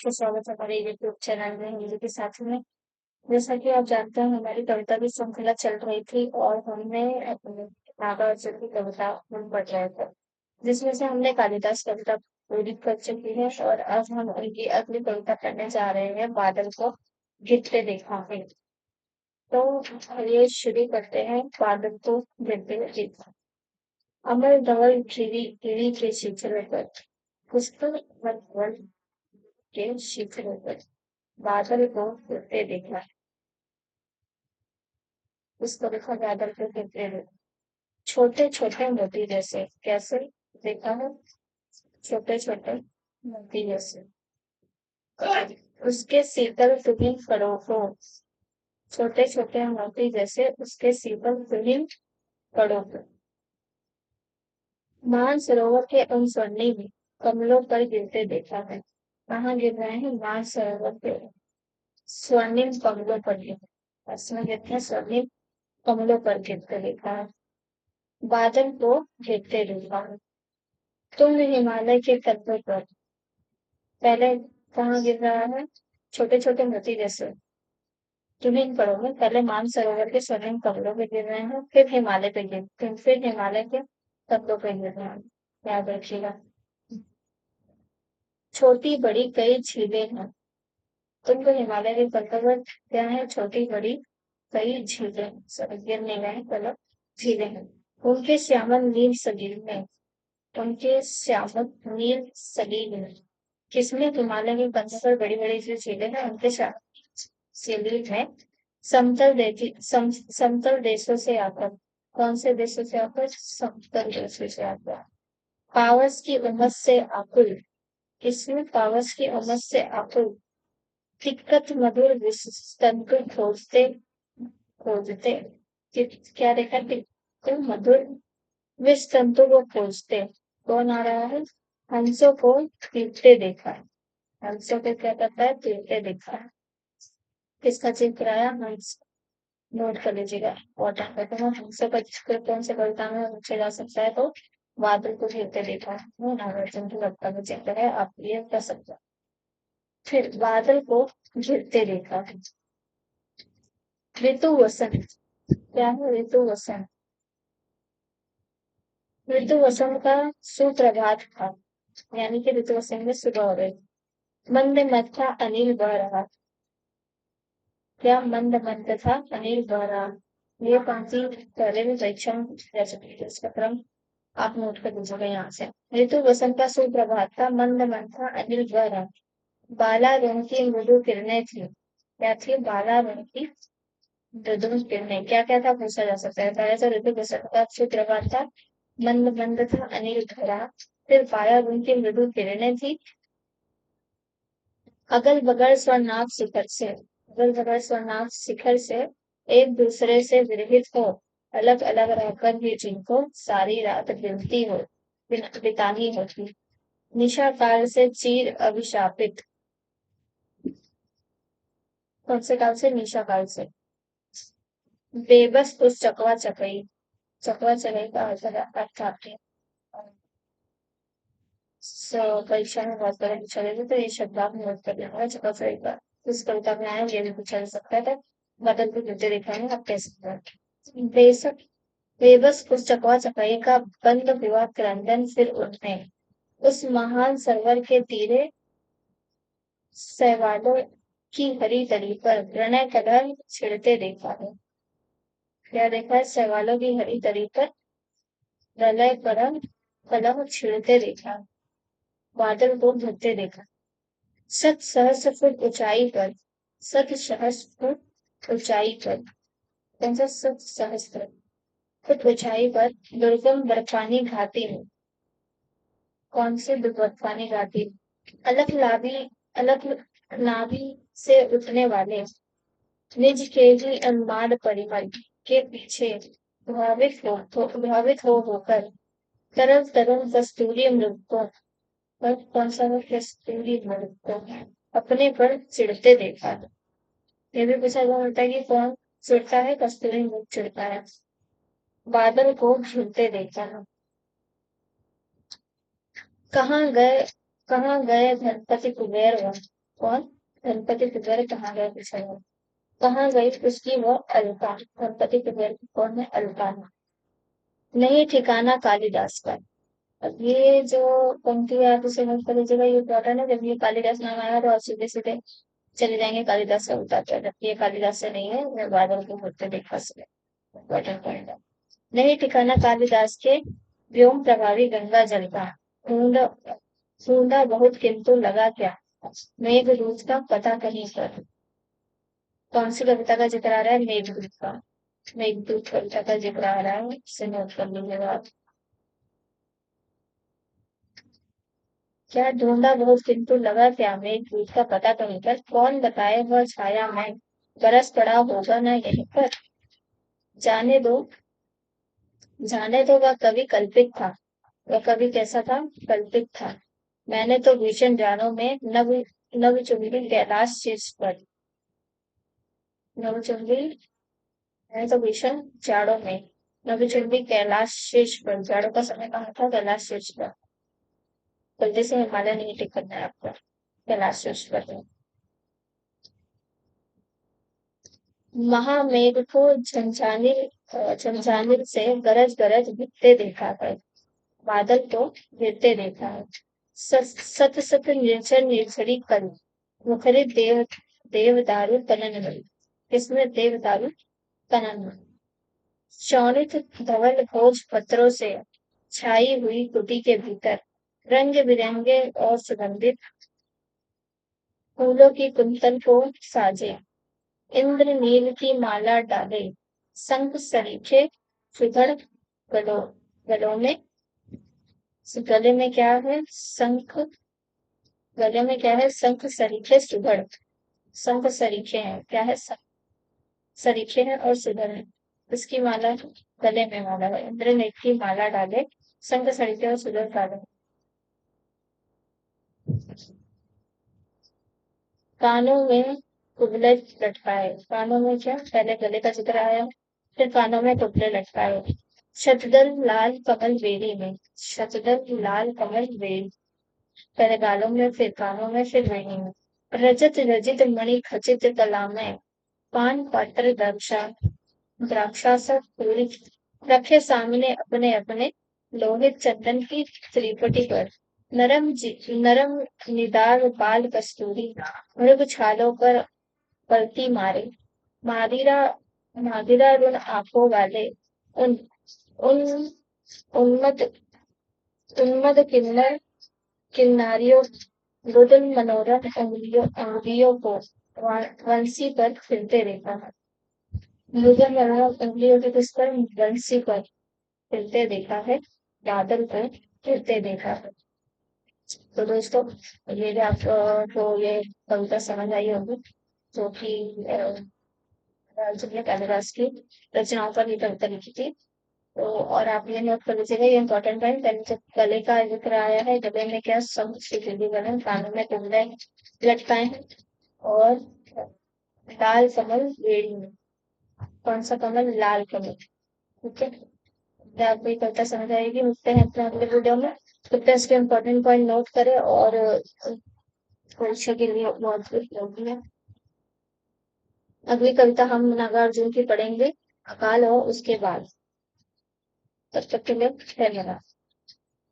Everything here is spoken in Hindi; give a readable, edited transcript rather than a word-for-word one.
आपका स्वागत है हमारे यूट्यूब चैनल में हिंदी के साथ में। जैसा कि आप जानते हैं हमारी कविता की श्रृंखला चल रही थी और हमने अपने नागार्जुन की कविता हम पढ़ रहे थे, जिसमें से हमने कालिदास कविता पूरी कर चुकी है और अब हम उनकी अगली कविता पढ़ने जा रहे हैं, बादल को गिरते देखा है। तो चलिए शुरू करते हैं। बादल को गिरते देखा। अमर धवल खिड़ी खिड़ी के शिखर पर, पुष्कर धवल के शिखर पर बादल को गिरते देखा। उसको देखा बादल को गिरते देखा। छोटे छोटे मोती जैसे, कैसे देखा है? छोटे छोटे मोती जैसे उसके शीतल तुहिन करो को। छोटे छोटे मोती जैसे उसके शीतल तुहिन कड़ों को मान सरोवर के उन स्वर्णिम कमलों पर गिरते देखा है। कहाँ गिर रहे हैं? मान सरोवर के स्वर्णिम कमलों पर गिर इसमें गिरते हैं स्वर्णिम कमलों पर गिरते देखा है। बादल को गिरते देखा है। तुम हिमालय के तलवों पर, पहले कहाँ गिर रहा है? छोटे छोटे मोती जैसे तुम्हें पढ़ोगे। पहले मानसरोवर के स्वर्णिम कमलों पे गिर रहे हैं, फिर हिमालय के तत्वों पे गिर रहे हैं। याद रखिएगा। छोटी बड़ी कई झीलें हैं। तुमको हिमालय के पर्वत पर क्या है? छोटी बड़ी कई झीलें, सॉरी गिर नहीं रहे हैं, मतलब झीलें हैं। उनके श्यामल नील सलील में, उनके श्यामल नील सलील में, किसमें? हिमालय के कंधों पर बड़ी बड़ी जो झीलें हैं उनके सलील में समतल देशों से आकर, कौन से देशों से आकर? समतल देशों से आकर पावस की उमस से आकुल, इसमें पावस की उमस से आकुल तिक्कत मधुर तंतु खोजते खोजते क्या देखा? तिक्कत मधुर विष तंतु को खोजते कौन आ रहा है? हंसों को पीटते देखा है। हंसों को क्या करता है? पीटते देखा है। किसका चित्र आया? हंस। नोट कर लीजिएगा। और हंसों का चित्र कौन से कविता में पूछा जा सकता है? तो बादल को घेरते देखा है, वो नागार्जुन की कविता का चित्र है, आप ये कर सकते हैं। फिर बादल को घिरते देखा है। ऋतु वसंत, क्या है? ऋतु वसंत। ऋतु वसंत का सुप्रभात था, यानी कि ऋतु वसंत में सुबह हो गई। मंद मथा अनिल बह रहा, क्या मंद मंद था अनिल बह रहा। ये पंक्ति पहले भी परीक्षा में पूछी जा चुकी है, इसका क्रम आप नोट कर दीजिएगा यहाँ से। ऋतु वसंत का सुप्रभात था, मंद मंद था अनिल बह रहा। बाला रंग की मृदु किरणें थी, क्या थी? बाला रंग की मृदु किरणें। क्या क्या था पूछा जा सकता है? पहले तो ऋतु वसंत का सुप्रभात था, मंद मंद था अनिल बह रहा, फिर बाला रंग की मृदु किरणें थी। अगल बगल स्वरनाथ शिखर से, अगल बगल स्वरनाथ शिखर से एक दूसरे से विरहित हो, अलग अलग रहकर भी जिनको सारी रात बितानी होती। निशा काल से चीर अभिशापित, कौन से काल से? निशा काल से। बेबस उस चकवा चकई, चकवा चकई का अर्थ आते हैं। परीक्षा में बहुत बार पूछा गया था, तो ये शब्द आप नोट कर लेना। चकवा चकई का इस कविता में आया, ये भी पूछा जा सकता था। बदल के गिरते दिखाएंगे, आप कह सकते हैं। बेशक बेबस उस चकवा चकाई का बंद हुआ क्रंदन फिर उठने, उस महान सरोवर के तीरे शैवालों की हरी तली पर प्रणय कलह छिड़ते देखा है। क्या देखा है? शैवालों की हरी तली पर प्रलय कलह छिड़ते देखा। बादल को घिरते देखा। सत सहस्र फुट ऊंचाई पर, सत सहस्र फुट ऊंचाई पर, कौन सा? सत सहस्र फुट ऊंचाई पर दुर्गम बर्फानी घाटी में, कौन से? बर्फानी घाटी। अलग लावी अलग नाभि से उठने वाले निज के ही अनुमान परिमल के पीछे प्रभावित हो होकर तरल तरल कस्तूरी मृग को, पर कौन सा? कस्तूरी मृग को अपने पर चिढ़ते देखा। ये भी पूछा जा सकता है कि कौन चिढ़ता है? कस्तूरी मृग चिढ़ता है। बादल को घिरते देखा। कहाँ गए कहाँ गए धनपति कुबेर वह, कौन? गणपति कुबेर कहाँ गए पूछा गया। कहाँ गई उसकी वह अलका? गणपति कुबेर कौन है? अलका। नहीं ठिकाना कालिदास का। अब ये जो पंक्ति है आप इसे नोट कर लीजिएगा, ये इम्पोर्टेंट है। जब ये कालिदास नाम आया तो आप सीधे सीधे चले जाएंगे कालिदास का उतार, जबकि ये कालिदास से नहीं है, ये बादल के होते देखा से इम्पोर्टेंट पॉइंट है। नहीं ठिकाना कालिदास के व्योम प्रभावी गंगा जल का। ढूंढा ढूंढा बहुत किंतु लगा क्या? मेघदूत का पता कहीं पर। कौन सी कविता का जिक्र आ रहा है? मेघदूत का। मेघदूत कविता का जिक्र आ रहा है, इसे नोट कर लीजिएगा आप। क्या ढूंढा बहुत किंतु लगा क्या? मेघदूत का पता कहीं पर। कौन बताए वह छाया मैं, बरस पड़ा होगा ना यहीं पर। जाने दो, जाने दो वह कवि कल्पित था। वह कवि कैसा था? कल्पित था। मैंने तो भीषण जानों में नव नव चुंबी कैलाश शीर्ष पर। नव चुंबी, मैंने तो भीषण जाड़ों में नव चुंबी कैलाश शीर्ष पर। जाड़ों का समय कहाँ था? कैलाश शीर्ष पर। गलती से हिमालय नहीं टिक करना है आपको, कैलाश शीर्ष पर। महामेघ को झंझानी से गरज गरज गिरते देखा है। बादल तो गिरते देखा है। सत सत निर्झर निर्झरी कल, मुखरित देवदारू कनन रही। इसमें देवदारू कनन। शोणित धवल भोज पत्रों से छाई हुई कुटी के भीतर रंग बिरंगे और सुगंधित फूलों की कुंतल को साजे। इंद्र नील की माला डाले, शंख सरीखे सुधड़ गलों। गलों में, गले में क्या है? शंख। गले में क्या है? शंख सरीखे सुधड़। शंख सरीखे हैं, क्या है? सरीखे हैं और सुधड़ है। इसकी माला, गले में माला है। इंद्र नील की माला डाले, शंख सरीखे और सुधड़ डाले। कानों में कुबले लटकाए। कानों में क्या? पहले गले का जिक्र आया, फिर कानों में कुबले लटकाए। शतदल लाल कमल बेरी में। शतदल लाल कमल बेरी, पहले गालों में फिर कानों में फिर बेनी में। रजत रजित मणि खचित कला में, पान पात्र द्राक्षा द्राक्षासा पूरी रखे सामने अपने अपने लोहित चंदन की त्रिपटी पर। नरम निदार बाल कस्तूरी मृग छालों पर पलती मारे। मादिरा मादिरा रुण आंखों वाले उन उन उन्मद उन्मद किन्नर किन्नारियों रुदन मनोरथ अंगुलियों को वंशी पर फिरते देखा है। रुदन मनोरथ अंगुलियों के किस पर? वंशी पर फिरते देखा है, बादल पर फिरते देखा है। तो दोस्तों, ये भी आपको ये कविता समझ आई होगी, जो कि जुमले कालिदास की रचनाओं पर ये कविता लिखी थी। तो और आप ये नोट कर लीजिएगा, ये इंपॉर्टेंट पॉइंट। पहले जब गले का जिक्र आया है, गले में क्या? शंख श्रीगंधी बने, कानों में कुंडल लटकाए हैं, और लाल कमल बेड़ी में। कौन सा कमल? लाल कमल। ठीक है, तो आपको ये कविता समझ आएगी। मिलते हैं अपने अगले वीडियो में। कृपया इसके इम्पोर्टेंट पॉइंट नोट करें, और परीक्षा के लिए बहुत उपयोगी है। अगली कविता हम नागार्जुन की पढ़ेंगे, अकाल और उसके बाद। तब तक के लिए धन्यवाद।